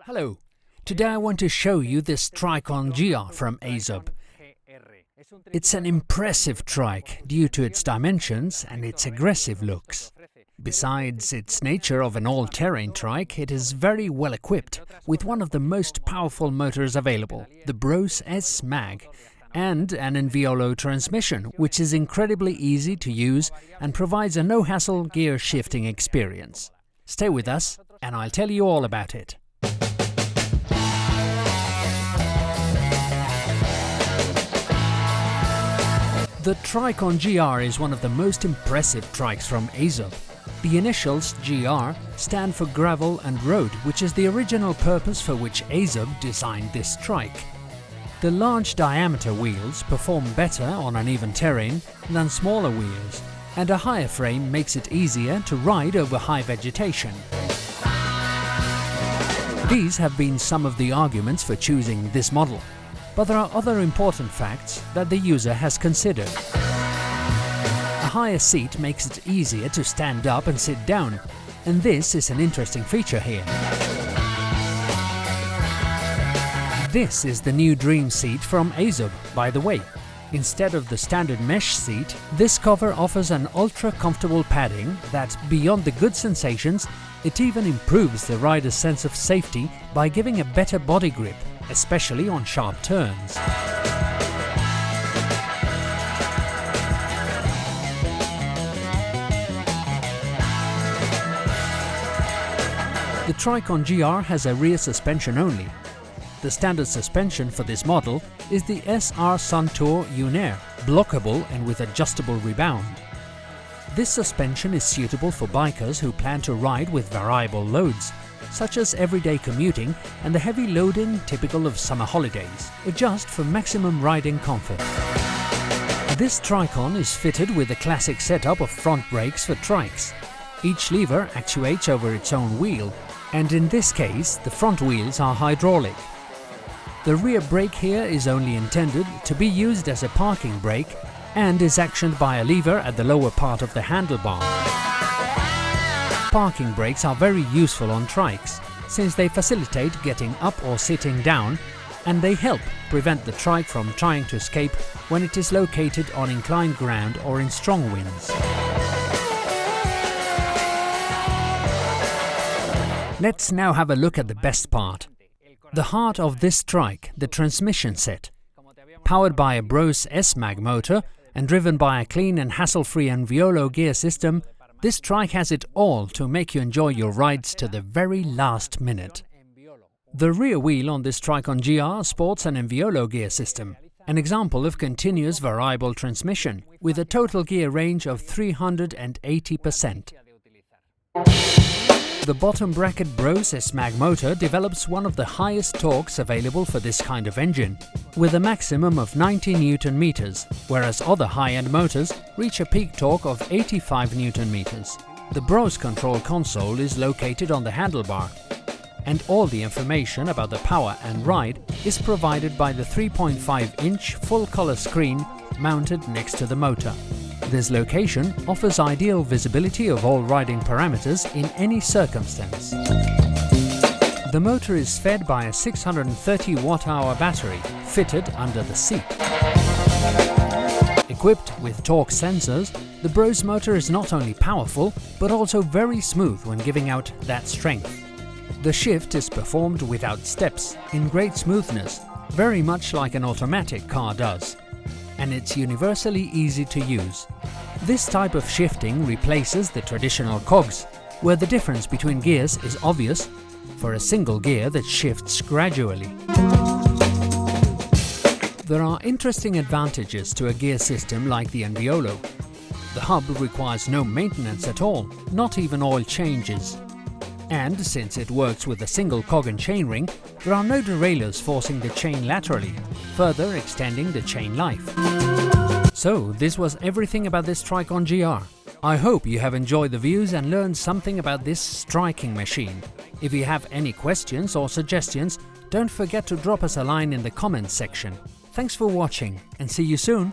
Hello, today I want to show you this TriCon GR from AZUB. It's an impressive trike due to its dimensions and its aggressive looks. Besides its nature of an all-terrain trike, it is very well equipped with one of the most powerful motors available, the Brose S Mag, and an Enviolo transmission, which is incredibly easy to use and provides a no-hassle gear shifting experience. Stay with us and I'll tell you all about it. The TriCon GR is one of the most impressive trikes from AZUB. The initials GR stand for gravel and road, which is the original purpose for which AZUB designed this trike. The large diameter wheels perform better on uneven terrain than smaller wheels, and a higher frame makes it easier to ride over high vegetation. These have been some of the arguments for choosing this model, but there are other important facts that the user has considered. A higher seat makes it easier to stand up and sit down, and this is an interesting feature here. This is the new Dream seat from AZUB, by the way. Instead of the standard mesh seat, this cover offers an ultra-comfortable padding that, beyond the good sensations, it even improves the rider's sense of safety by giving a better body grip, especially on sharp turns. The TriCon GR has a rear suspension only. The standard suspension for this model is the SR Suntour Unair, blockable and with adjustable rebound. This suspension is suitable for bikers who plan to ride with variable loads, such as everyday commuting and the heavy loading typical of summer holidays. Adjust for maximum riding comfort. This TriCon is fitted with a classic setup of front brakes for trikes. Each lever actuates over its own wheel, and in this case the front wheels are hydraulic. The rear brake here is only intended to be used as a parking brake and is actioned by a lever at the lower part of the handlebar. Parking brakes are very useful on trikes since they facilitate getting up or sitting down, and they help prevent the trike from trying to escape when it is located on inclined ground or in strong winds. Let's now have a look at the best part. The heart of this trike, the transmission set. Powered by a Brose S Mag motor and driven by a clean and hassle-free Enviolo gear system, this trike has it all to make you enjoy your rides to the very last minute. The rear wheel on this TriCon GR sports an Enviolo gear system, an example of continuous variable transmission, with a total gear range of 380%. The bottom bracket Brose S Mag motor develops one of the highest torques available for this kind of engine, with a maximum of 90 Nm, whereas other high-end motors reach a peak torque of 85 Nm. The Brose control console is located on the handlebar, and all the information about the power and ride is provided by the 3.5-inch full-color screen mounted next to the motor. This location offers ideal visibility of all riding parameters in any circumstance. The motor is fed by a 630 Wh battery fitted under the seat. Equipped with torque sensors, the Brose motor is not only powerful but also very smooth when giving out that strength. The shift is performed without steps, in great smoothness, very much like an automatic car does, and it's universally easy to use. This type of shifting replaces the traditional cogs, where the difference between gears is obvious for a single gear that shifts gradually. There are interesting advantages to a gear system like the Enviolo. The hub requires no maintenance at all, not even oil changes. And since it works with a single cog and chainring, there are no derailleurs forcing the chain laterally, further extending the chain life. So this was everything about this TriCon GR. I hope you have enjoyed the views and learned something about this striking machine. If you have any questions or suggestions, don't forget to drop us a line in the comments section. Thanks for watching and see you soon!